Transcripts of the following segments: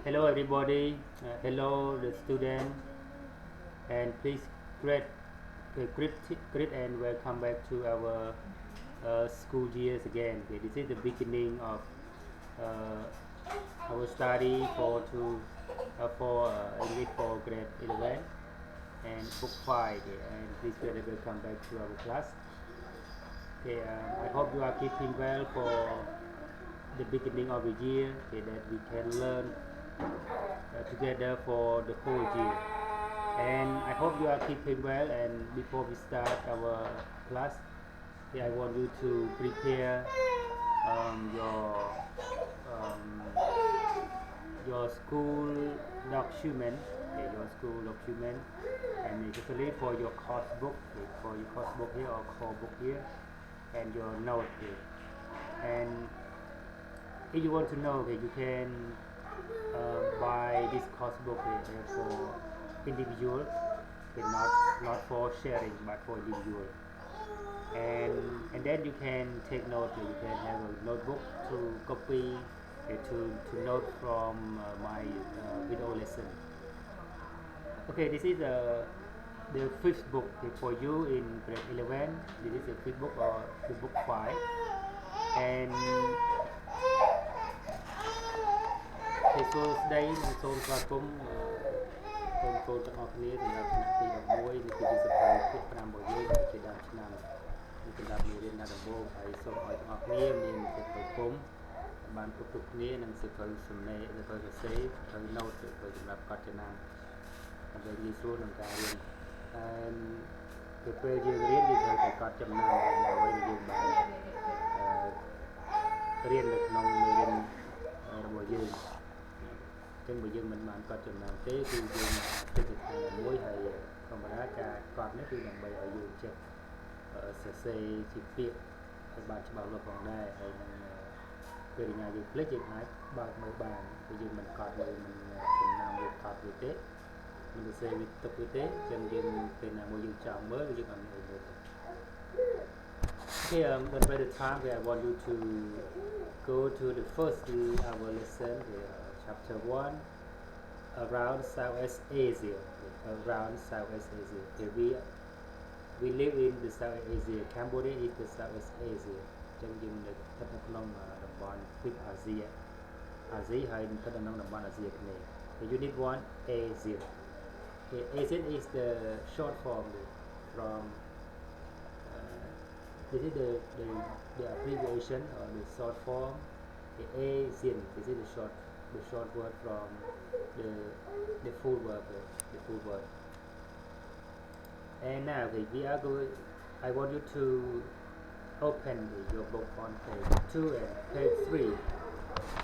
Hello everybody, hello the student, and please greet, greet and welcome back to our school years again. Okay, this is the beginning of our study for English for grade 11 and book 5. Okay, and please greet and welcome back to our class. Okay, I hope you are keeping well for the beginning of the year. Okay, that we can learn together for the whole year. And I hope you are keeping well. And before we start our class, I want you to prepare um, your school document, your school document, and especially for your course book, for your course book here or core book here, and your note here. And if you want to know, you can buy this course book for individual, not for sharing but for individual. And then you can take note. You can have a notebook to copy to note from my video lesson. Okay, this is the fifth book for you in grade 11. This is the fifth book or the book 5. And so today សូមស្វាគមន៍កូនៗទាំងអស់គ្នាសម្រាប់ឆ្នាំទី11នេះគឺជាសប្តាហ៍ទី5របស់យើងដែលជាដើមឆ្នាំនេះសម្រាប់មេរៀនណាដំបូងហើយសូមឲ្យទាំងអស់គ្នាមានចិត្តប្រគំបានគ្រប់គ្នានឹងសៀវភៅសំណេរសៀវភៅសរសេរសៀវភៅ note សៀវភៅសម្រាប់កត់ចំណាំដើម្បីងាយស្រួលក្នុងការរៀនហើយពេលយើងរៀនយើងត្រូវតែកត់ចំណាំអ្វីដែលយើងបានរៀននៅក្នុងមេរៀនរបស់យើងចឹងបើយើងមិនបានកត់ចំណាំទេគឺយើងអាចទៅថាមួយហើយធម្មតាការកត់នេះគឺដើម្បីឲ្យយើងចេះសរសេរជាពាក្យឲ្យបានច្បាស់លាស់ផងដែរហើយនឹងពេលញ៉ាំយើងភ្លេចយើងអាចបើកមើលបានព្រោះយើងមិនកត់លើមិនចំណាំវាកត់វាទេមិនសរសេរវាទុកវាទេចឹងយើងពេលណាមួយយើងចង់មើលយើងអត់មើលទេ Okay, but by the time I want you to go to the first our lesson, chapter 1, around Southwest Asia. Around Southwest Asia. Okay, we live in the Southwest Asia. Cambodia is the Southwest Asia. ចឹងយើងនៅស្ថិតនៅក្នុងតំបន់ទ្វីបអាស៊ីហើយស្ថិតនៅក្នុងតំបន់អាស៊ីអាគ្នេយ៍ Unit 1 Asia. Okay, Asian is the short form from this is the abbreviation or the short form. The Asian. This is the short word from the full word. And now we are going. I want you to open your book on page 2 and page 3.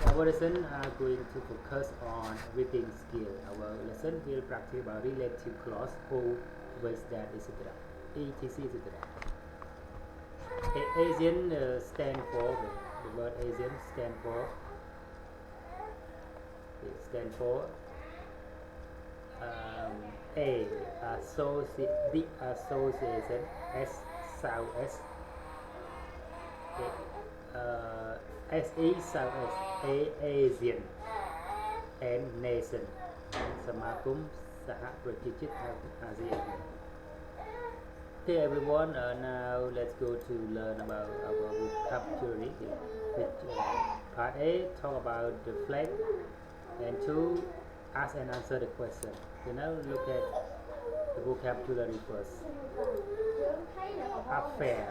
Our lesson are going to focus on reading skill. Our lesson will practice about relative clause, who, which, that, etc. etc. Asian stand for the word Asian stand for A the association S Southwest SE Southwest A Asian and Nation សមាគមសហប្រជាជាតិអាស៊ាន Okay everyone, now let's go to learn about our vocabulary. Part A, talk about the flag, and 2, ask and answer the question. Okay, now look at the vocabulary first. Affair.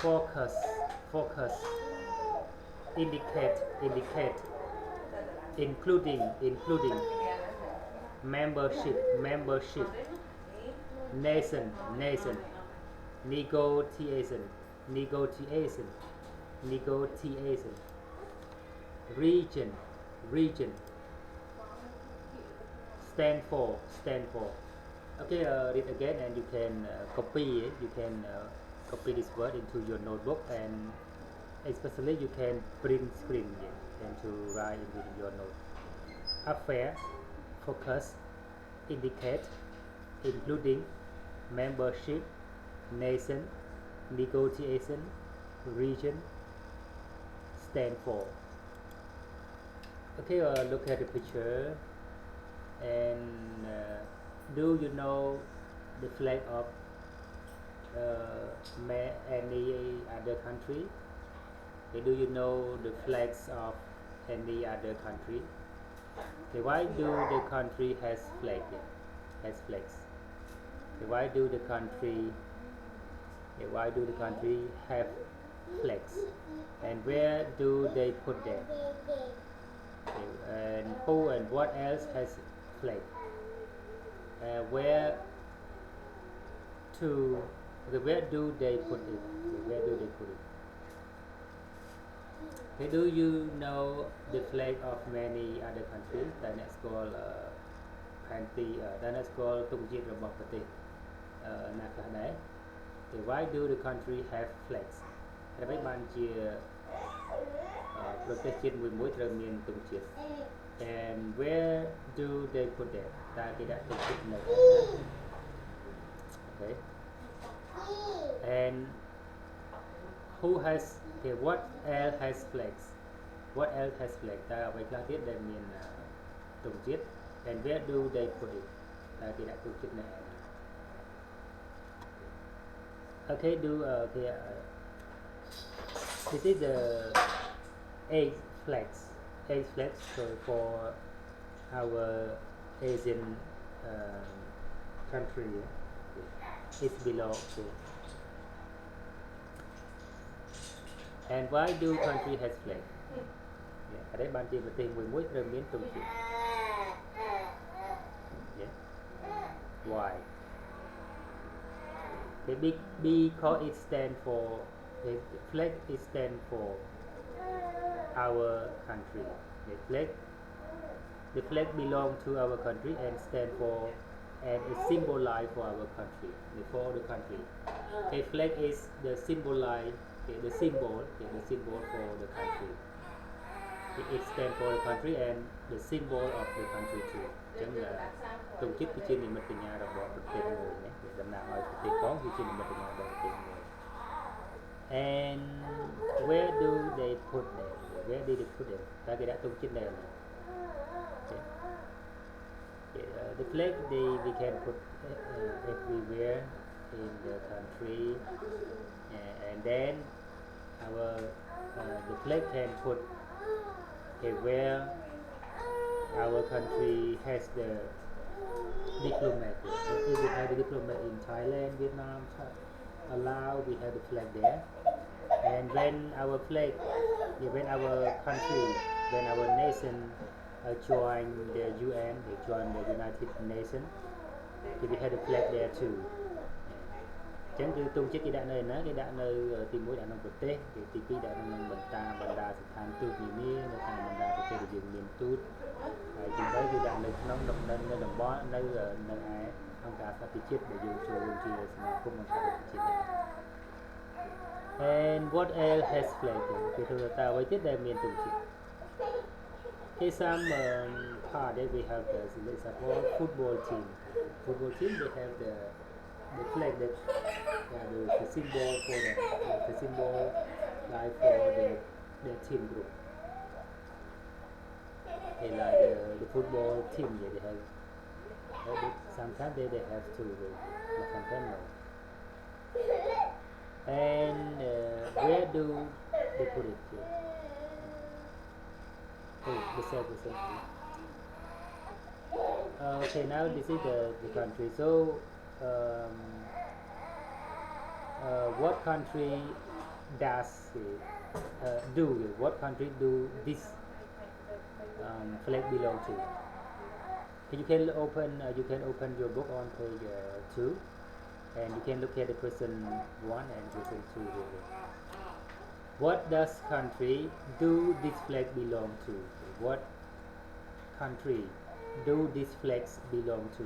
Focus. Indicate. Including. Membership. Nation. Negotiation. Region. Stand for. Okay, read again and you can copy it. You can copy this word into your notebook, and especially you can print screen and to write in your note. Affair. Focus, indicate, including, membership, nation, negotiation, region, stand for. Okay, look at the picture, and do you know the flag of any other country? Okay, do you know the flags of any other country? Okay, why do the country has flag? Has flags? Okay, why do the country have flags? And where do they put them? Okay, and who and what else has flag? Where to? Okay, where do they put it? Okay, where do they put it? Okay, do you know the flag of many other countries? That is called that is called ទង់ជាតិរបស់ប្រទេសណាខ្លះដែរ Okay, why do the country have flags? ហេតុអ្វីបានជាប្រទេសជាតិមួយត្រូវមានទង់ជាតិ And where do they put them? តើគេដាក់ទង់ជាតិនៅណា Okay. And who has okay, what else has flags? What else has flags? តើអ្វីខ្លះទៀតដែលមានទង់ជាតិ And where do they put it? តើគេដាក់ទង់ជាតិនៅណា Okay, this is the 8 flags. 8 flags for our Asian country. It below. Okay. And why do country has flag? អីបានជាប្រទេសមួយត្រូវមានទង់ជាតិ Why? Because it stand for the flag is stand for our country. The flag belong to our country and stand for and it symbolize for our country, for the country. A flag is the symbolize the symbol for the country. It stand for the country and the symbol of the country too. អញ្ចឹងទង់ជាតិគឺជានិមិត្តសញ្ញារបស់ប្រទេសមួយណាតំណាងឲ្យប្រទេសផងគឺជានិមិត្តសញ្ញារបស់ប្រទេសមួយ And where do they put them? Where did they put them? តើគេដាក់ទង់ជាតិនៅណា The flag we can put everywhere in the country, and then the flag can put where our country has the diplomat. If we have the diplomat in Thailand, Vietnam, Laos, we have the flag there. And when our flag, when our country, when our nation join the UN, they join the United Nations, we have the flag there too. អញ្ចឹងគឺទង់ជាតិគេដាក់នៅណាគេដាក់នៅទី1ដាក់ក្នុងប្រទេសទី2ដាក់ក្នុងបណ្ដាស្ថានទូតនានានៅតាមបណ្ដាប្រទេសដែលយើងមានទូតហើយទី3គឺដាក់នៅក្នុងតំបន់នៅឯអង្គការសហប្រជាជាតិដែលយើងចូលរួមជាសមាគមអង្គការសហប្រជាជាតិ And what else has flag? គេធ្វើតើអ្វីទៀតដែលមានទង់ជាតិ Okay, some part that we have the example football team they have the flag that the symbol for the symbol like for the team group. They like the football team they have sometimes they have two but sometimes no. And where do they put it? The same. Okay, now this is the country. So what country does what country do this flag belong to? You can open your book on page 2 and you can look at the question 1 and question 2 here. What does country do this flag belong to? What country do these flags belong to?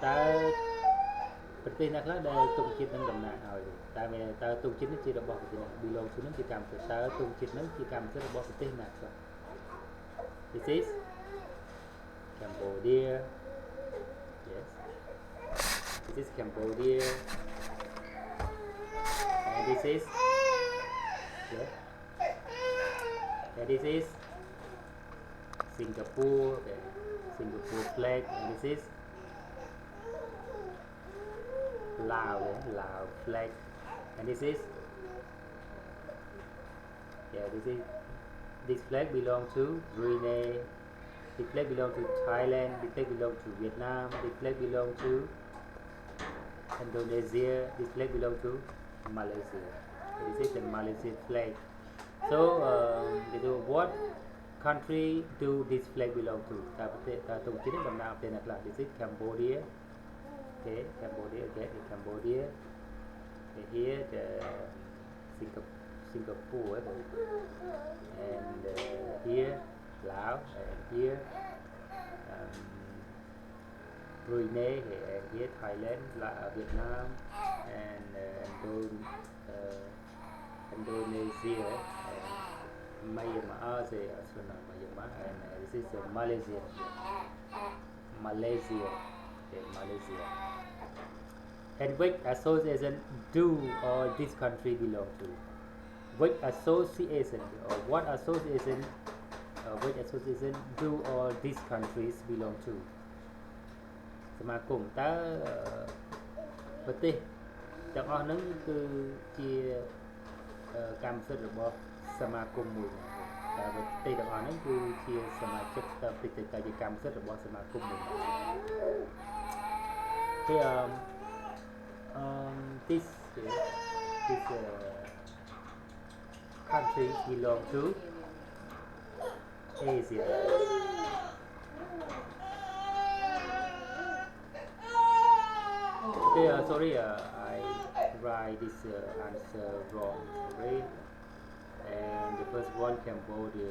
តើប្រទេសណាខ្លះដែលទង់ជាតិនឹងតំណាងឲ្យតើទង់ជាតិនេះជារបស់ប្រទេសណា belong to នឹងជាកម្មសិទ្ធិតើទង់ជាតិនឹងជាកម្មសិទ្ធិរបស់ប្រទេសណាខ្លះ This is Cambodia. Yes. This is Cambodia. And this is this is Singapore, okay. Singapore flag, and this is Laos, Laos flag, and this is this flag belong to Brunei. This flag belong to Thailand. This flag belong to Vietnam. This flag belong to Indonesia. This flag belong to Malaysia. This is the Malaysian flag. So what country do this flag belong to? This is Cambodia. Okay, Cambodia again. Cambodia. Okay, here the Singapore, and here Laos, and here Brunei, and here Thailand, Vietnam, and Indonesia, and Myanmar, and this is Malaysia. Malaysia. And which association do all this country belong to? Which association or what association which association do all these countries belong to? សមាគមតើប្រទេសទាំងអស់ហ្នឹងគឺជាកម្មសិទ្ធិរបស់សមាគមមួយតើប្រទេសទាំងអស់ហ្នឹងគឺជាសមាជិកតើប្រទេសតើជាកម្មសិទ្ធិរបស់សមាគមមួយគេthis country belong to Asia. Okay, sorry, I write this answer wrong. Sorry. And the first one Cambodia.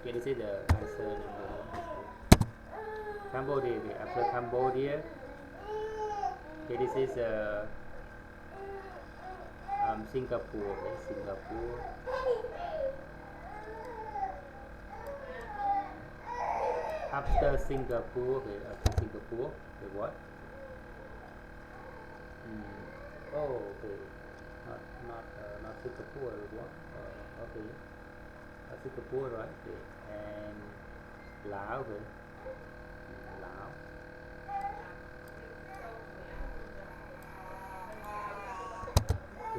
Okay, this is the answer number one. Cambodia. Okay, after Cambodia, okay, this is Singapore. Okay, Singapore. After Singapore, okay, okay, what? Oh, okay, not Singapore, what? Okay, Singapore, right? Okay. And Laos, okay.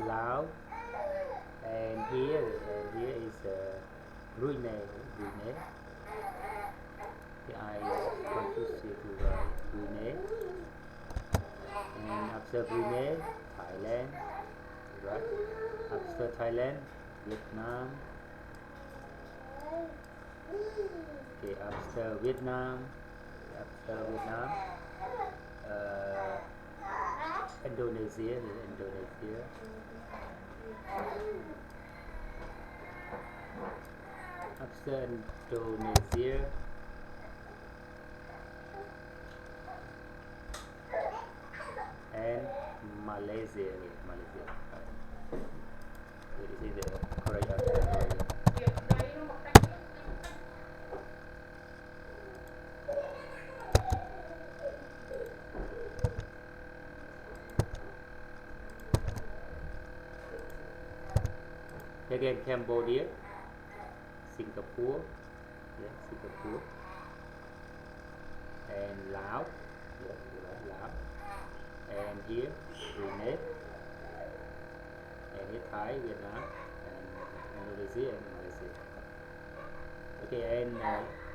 Laos, and here is Brunei. I want to say to Brunei, and after Brunei, Thailand, right? After Thailand, Vietnam. Okay, after Vietnam, Indonesia. After Indonesia, and Malaysia. This is the correct answer. Again, Cambodia, Singapore, and Laos, Laos, and here Brunei, and here Thai, Vietnam, and Indonesia, and Malaysia. Okay, and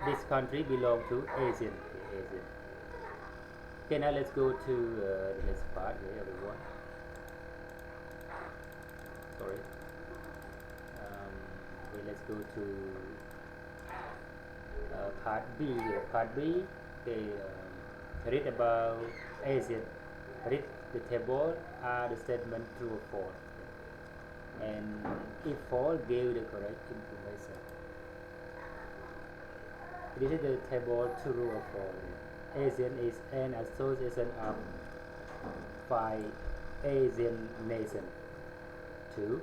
this country belong to Asian. Okay, now let's go to the next part here, everyone. Sorry. Okay, let's go to part B. Part B, okay, read about Asian. Read the table, are the statement true or false, and if false, give the correct information. This is the table, true or false. Asian is an association of 5 Asian nations. 2.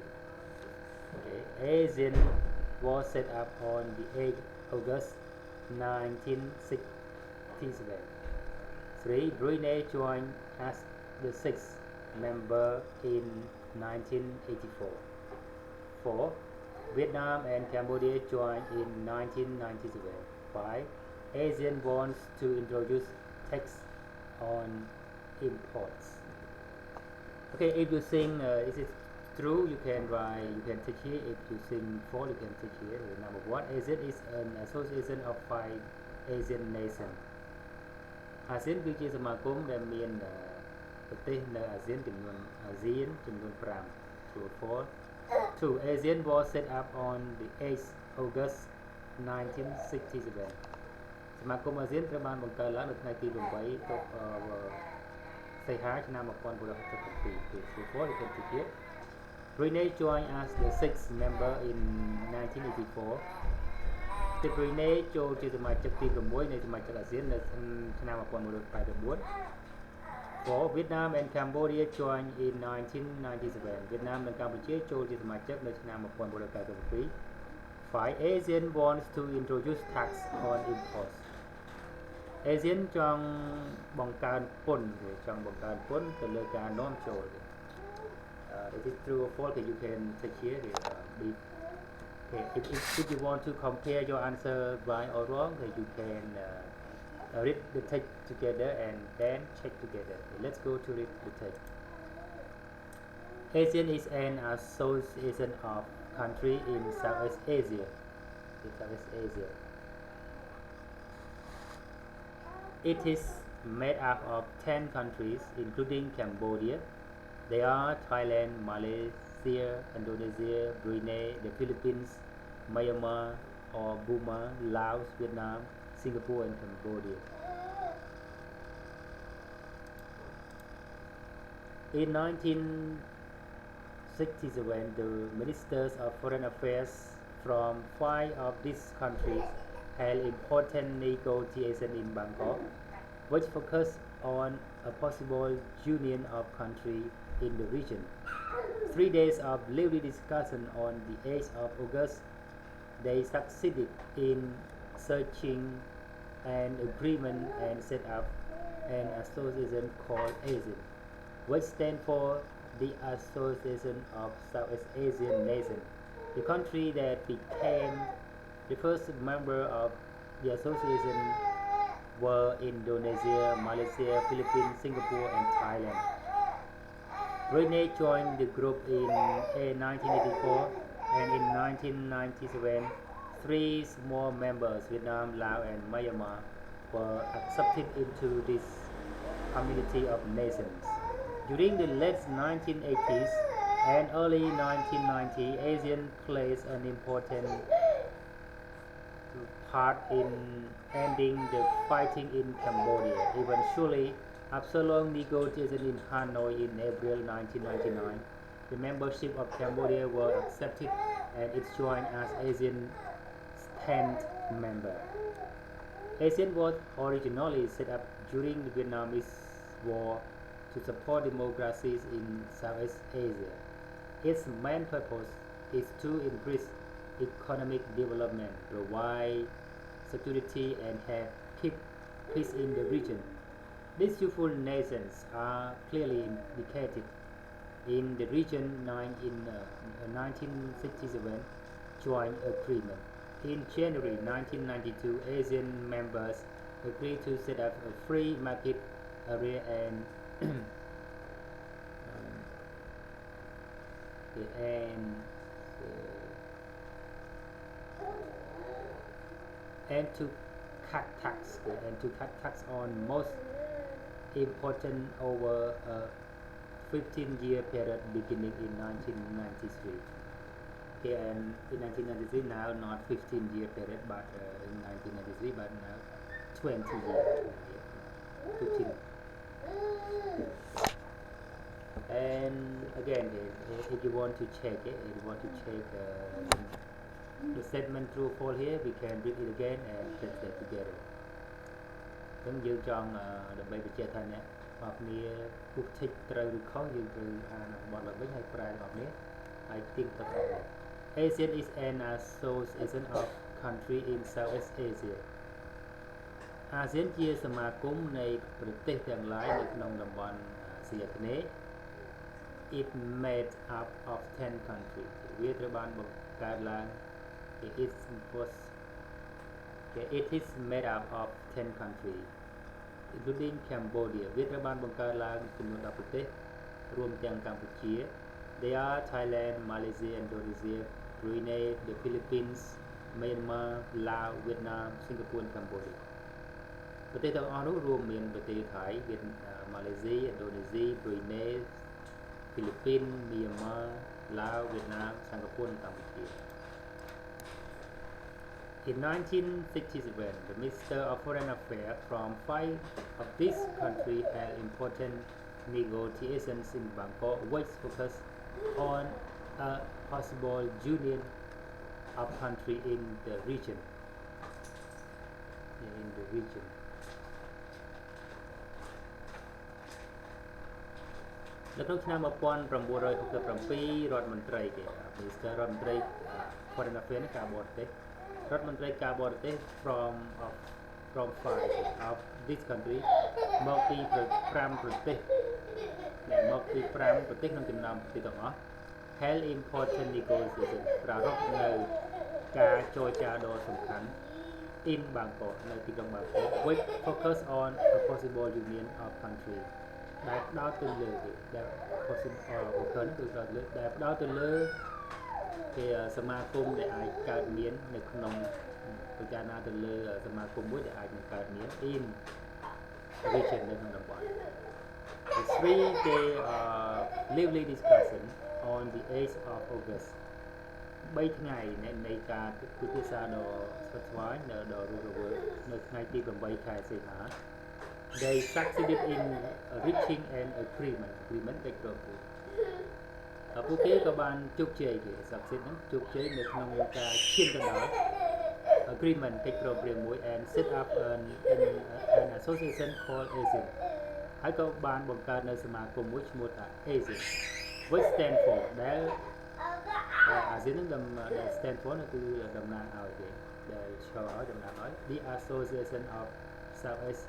Okay. Asian was set up on the 8th August 1967. 3. Brunei joined as the sixth member in 1984. 4. Vietnam and Cambodia joined in 1997. 5. ASEAN wants to introduce tax on imports. Okay, if you think is it true, you can write, you can take here. If you think false, you can take here. Number 1, ASEAN is an association of 5 Asian nations. ASEAN គឺជាសមាគមដែលមានប្រទេសនៅអាស៊ានចំនួន5 True or false? 2. ASEAN was set up on the 8th August 1967. សមាគមអាស៊ានត្រូវបានបង្កើតឡើងនៅថ្ងៃទី8 សីហាឆ្នាំ1962 True or false? You can take here. Brunei joined as the 6th member in 1984. ប្រទេស Brunei ចូលជាសមាជិកទី6នៃសមាជិកអាស៊ាននៅឆ្នាំ1989. 4. Vietnam and Cambodia joined in 1997. វៀតណាមនិងកម្ពុជាចូលជាសមាជិកនៅឆ្នាំ1992. 5. ASEAN wants to introduce tax on imports. ASEAN ចង់បង្កើនពន្ធទៅលើការនាំចូល. Is it true or false? You can check here. If you want to compare your answer right or wrong, you can read the text together and then check together. Let's go to read the text. ASEAN is an association of countries in Southeast Asia. It is made up of 10 countries, including Cambodia. They are Thailand, Malaysia, Indonesia, Brunei, the Philippines, Myanmar or Burma, Laos, Vietnam, Singapore and Cambodia. In 1967, the ministers of foreign affairs from 5 of these countries held important negotiations in Bangkok, which focused on a possible union of countries in the region. 3 days of lively discussion on the 8th of August, they succeeded in searching an agreement and set up an association called ASEAN, which stands for the Association of Southeast Asian Nations. The country that became the first member of the association were Indonesia, Malaysia, Philippines, Singapore and Thailand. Brunei joined the group in 1984, and in 1997, 3 small members, Vietnam, Laos and Myanmar, were accepted into this community of nations. During the late 1980s and early 1990s, ASEAN plays an important part in ending the fighting in Cambodia. Eventually, after long negotiations in Hanoi in April 1999, the membership of Cambodia were accepted and it joined as ASEAN's 10th member. ASEAN was originally set up during the Vietnamese War to support democracies in Southeast Asia. Its main purpose is to increase economic development, provide security and have peace in the region. These youthful nations are clearly indicated in the region 1967 joint agreement. In January 1992, ASEAN members agreed to set up a free market area and to cut tax on most important over a 15-year period beginning in 1993. Okay, and in 1993 now not 15-year period, but in 1993, but now 20 years. 15. And again, if you want to check it, the statement true or false here, we can read it again and translate together. ចឹងយើងចង់ដើម្បីបញ្ជាក់ថាអ្នកគ្នាពុះឈិចត្រូវឬខុសយើងត្រូវអានបទឡើងវិញហើយប្រែរបស់គ្នាហើយទៀងទៅតាម ASEAN is an association of countries in Southeast Asia. ASEAN ជាសមាគមនៃប្រទេសទាំងឡាយនៅក្នុងតំបន់ ស៊ីអាគ្នេយ៍ it made up of 10 countries វាត្រូវបានបង្កើតឡើង it is made up of 10 countries including Cambodia វាត្រូវបានបង្កើតឡើងចំនួន10ប្រទេសរួមទាំងកម្ពុជា they are Thailand Malaysia Indonesia Brunei the Philippines Myanmar Laos Vietnam Singapore and Cambodia ប្រទេសទាំងអស់នោះរួមមានប្រទេសថៃ ម៉ាឡេស៊ី ឥណ្ឌូនេស៊ី Brunei ហ្វីលីពីន Myanmar ឡាវ Vietnam សិង្ហបុរី និងកម្ពុជា In 1967, the Minister of Foreign Affairs from 5 of these countries held important negotiations in Bangkok, which focused on a possible union of countries in the region. នៅក្នុងឆ្នាំ 1967 រដ្ឋមន្ត្រីគេ Minister រដ្ឋមន្ត្រី Foreign Affairs ការបរទេសរដ្ឋមន្ត្រីការបរទេស from 5 of this country មកពី5ប្រទេសក្នុងចំណោមប្រទេសទាំងអស់ held important negotiations ប្រារព្ធនៅការចរចាដ៏សំខាន់ in Bangkok នៅទីក្រុង Bangkok which focus on a possible union of countries ដែលផ្ដោតទៅលើដែល possible គឺដែលផ្ដោតទៅលើគេសមាគមដែលអាចកើតមាននៅក្នុងពិចារណាទៅលើសមាគមមួយដែលអាចនឹងកើតមាន in region នៅក្នុងតំបន់ The three-day lively discussion on the 8th of August 3 ថ្ងៃនៃការពិភាក្សាដ៏ស្វិតស្វាញដ៏រស់រវើកនៅថ្ងៃទី8 ខែសីហា They succeeded in reaching an agreement កិច្ចព្រមព្រៀងពួកគេក៏បានជោគជ័យគេ succeed នឹងជោគជ័យនៅក្នុងការឈានទៅដល់ agreement កិច្ចព្រមព្រៀងមួយ and set up an association called ASEAN ហើយក៏បានបង្កើតនៅសមាគមមួយឈ្មោះថា ASEAN which stand for ដែល ASEAN នឹងដែល stand for គឺតំណាងឲ្យគេដែលឈរឲ្យតំណាងឲ្យ the Association of Southeast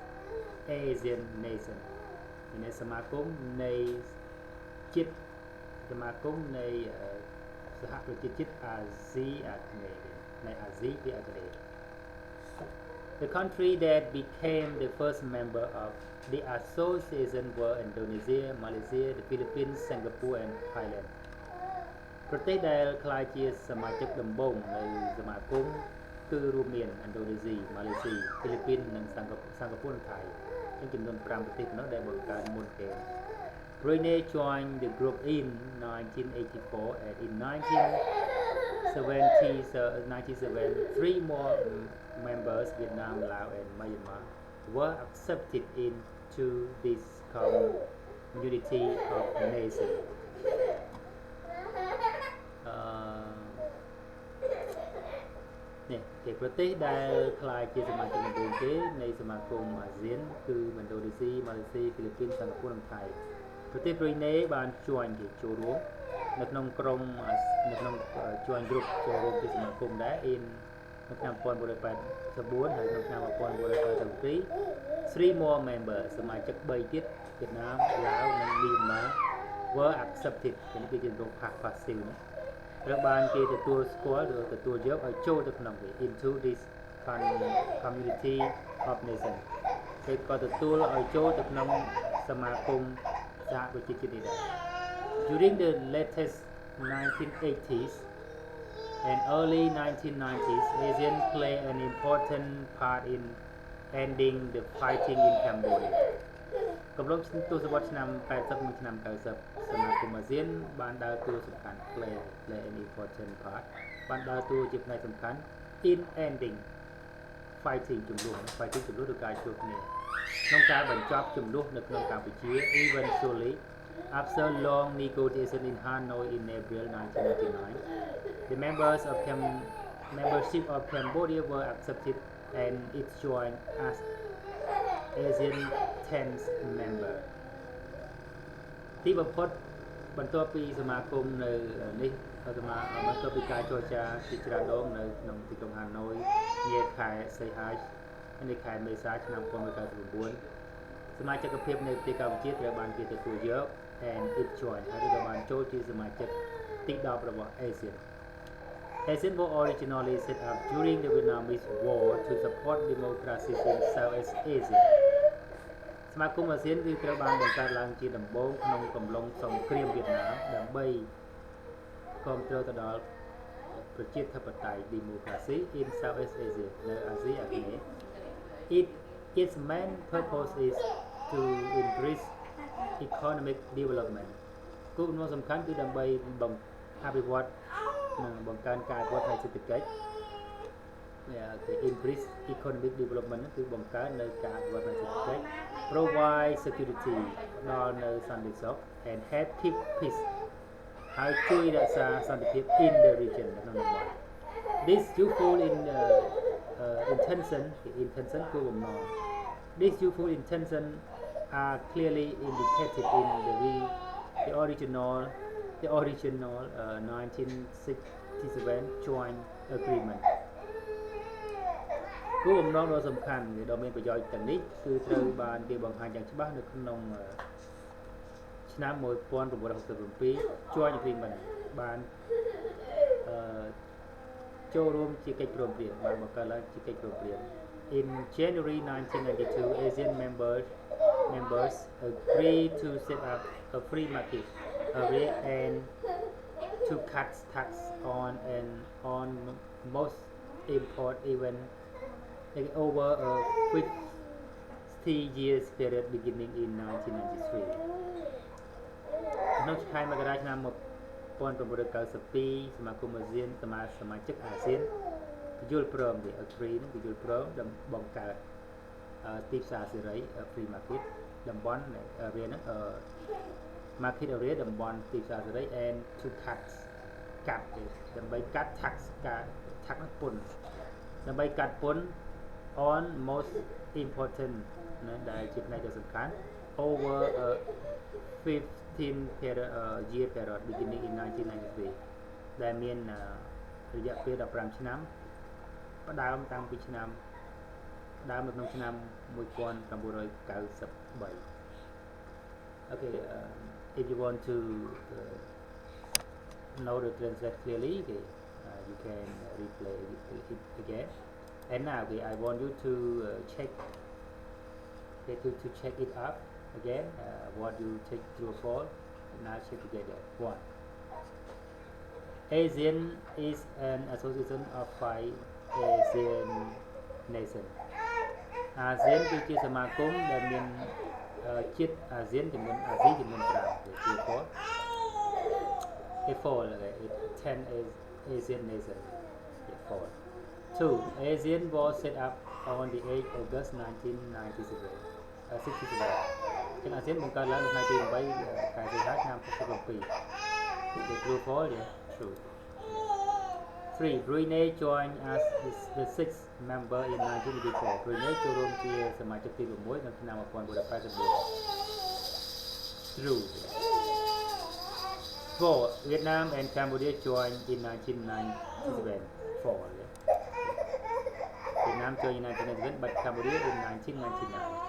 Asian Nation មានសមាគមនៃជាតិសមាគមនៃសហប្រជាជាតិអាស៊ីអាគ្នេយ៍នៃអាស៊ីពីអាគ្នេយ៍ The country that became the first member of the association were Indonesia, Malaysia, the Philippines, Singapore and Thailand ប្រទេសដែលក្លាយជាសមាជិកដំបូងនៃសមាគមគឺរួមមានឥណ្ឌូនេស៊ី ម៉ាឡេស៊ី ហ្វីលីពីន និងសិង្ហបុរី និងថៃចំនួន5ប្រទេសនោះដែលបង្កើតមុនគេ Brunei joined the group in 1984 and in 1997 3 more members Vietnam, Laos and Myanmar were accepted into this community of nations នេះគេប្រទេសដែលក្លាយជាសមាជិកដំបូងគេនៃសមាគមអាស៊ានគឺឥណ្ឌូនេស៊ី ម៉ាឡេស៊ី ហ្វីលីពីន សិង្ហបុរី និងថៃប្រទេស Brunei បាន join គេចូលរួមនៅក្នុងក្រុមនៅក្នុង join group ចូលរួមពីសមាគមដែរ in នៅឆ្នាំ 1984 ហើយនៅឆ្នាំ 1987 3 more members សមាជិក 3 ទៀត វៀតណាម ឡាវ និង Myanmar were accepted គឺជារង passive ត្រូវបានគេទទួលស្គាល់ឬទទួលយកឲ្យចូលទៅក្នុងវា into this community of nations គេក៏ទទួលឲ្យចូលទៅក្នុងសមាគមសហប្រជាជាតិនេះដែរ During the latest 1980s and early 1990s ASEAN played an important part in ending the fighting in Cambodia កំឡុងទសវត្សរ៍ឆ្នាំ 80 និងឆ្នាំ 90 សមាគមអាស៊ានបានដើរតួសំខាន់ play an important part បានដើរតួជាផ្នែកសំខាន់ in ending fighting ចំនួនឬការជួបគ្នាក្នុងការបញ្ចប់ចំនួននៅក្នុងកម្ពុជា eventually after long negotiation in Hanoi in April 1999 the membership of Cambodia were accepted and it joined as ASEAN 10th member ទីបំផុតបន្ទាប់ពីសមាគមនៅនេះបន្ទាប់ពីការចរចាជាច្រើនដងនៅក្នុងទីក្រុងហាណូយនាខែសីហានៃខែមេសាឆ្នាំ 1999 สมาชิกภาพในประเทศកម្ពុជាត្រូវបានគេទទួលយក and it joined ហើយត្រូវបានចូលជាសមាជិកទី10របស់ ASEAN. ASEAN was originally set up during the Vietnamese War to support democracy in Southeast Asia. សមាគមអាស៊ានគឺត្រូវបានបង្កើតឡើងជាដំបូងក្នុងកំឡុងសង្គ្រាមវៀតណាមដើម្បីគាំទ្រទៅដល់ប្រជាធិបតេយ្យ democracy in Southeast Asia នៅអាស៊ីអាគ្នេយ៍ Its main purpose is to increase economic development គោលបំណងសំខាន់គឺដើម្បីអភិវឌ្ឍនិងបង្កើនការអភិវឌ្ឍផ្នែកសេដ្ឋកិច្ច increase economic development គឺបង្កើននៅការអភិវឌ្ឍផ្នែកសេដ្ឋកិច្ច provide security ផ្ដល់នៅសន្តិសុខ and help keep peace ហើយជួយរក្សាសន្តិភាព in the region នៅក្នុងតំបន់ This useful intention គោលបំណង This useful intention are clearly indicated in the original 1967 joint agreement គោលបំណងដ៏សំខាន់ដ៏មានប្រយោជន៍ទាំងនេះគឺត្រូវបានគេបង្ហាញយ៉ាងច្បាស់នៅក្នុងឆ្នាំ1967 joint agreement បានចូលរួមជាកិច្ចព្រមព្រៀងបានបង្កើតឡើងជាកិច្ចព្រមព្រៀង In January 1992 ASEAN members agreed to set up a free market area and to cut tax on most import even over a 50 years period beginning in 1993 ក្នុងខែមករាឆ្នាំ1992 សមាគមអាស៊ានសមាជិកអាស៊ានយល់ព្រមគេ agree នឹងគេយល់ព្រមដើម្បីបង្កើតទីផ្សារសេរី free market តំបន់ area ហ្នឹងmarket area តំបន់ទីផ្សារសេរី and to cut កាត់ដើម្បីកាត់ tax ហ្នឹងពន្ធដើម្បីកាត់ពន្ធ on most important ណាដែលជាផ្នែកដ៏សំខាន់ over 15 year period beginning in 1993 ដែលមានរយៈពេល15ឆ្នាំផ្ដើមតាំងពីឆ្នាំផ្ដើមនៅក្នុងឆ្នាំ1993 Okay if you want to know the translate clearly you can replay it again and now I want you to check to check it up again what you take true or false and now check together. 1. ASEAN is an association of 5 Asian nations. ASEAN គឺជាសមាគមដែលមានជាតិអាស៊ានចំនួនអាស៊ីចំនួន5 True or false? It's false. 10 Asian nations. It's false. 2. ASEAN was set up on the 8th August 1997. អាស៊ានបង្កើតឡើងនៅថ្ងៃទី8 ខែសីហាឆ្នាំ67 True or false? Yeah, true. 3. Brunei joined as the 6th member in 1984. Brunei ចូលរួមជាសមាជិកទី6នៅឆ្នាំ1984 True. 4. Vietnam and Cambodia joined in 1997 False. Vietnam joined in 1997 but Cambodia in 1999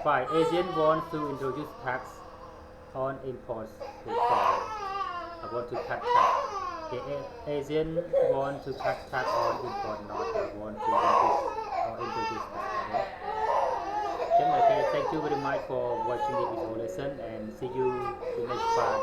5. ASEAN wants to introduce tax on imports. I want to cut tax. ASEAN want to cut tax on import, not want to increase or introduce tax. Okay, thank you very much for watching this video lesson and see you in the next part.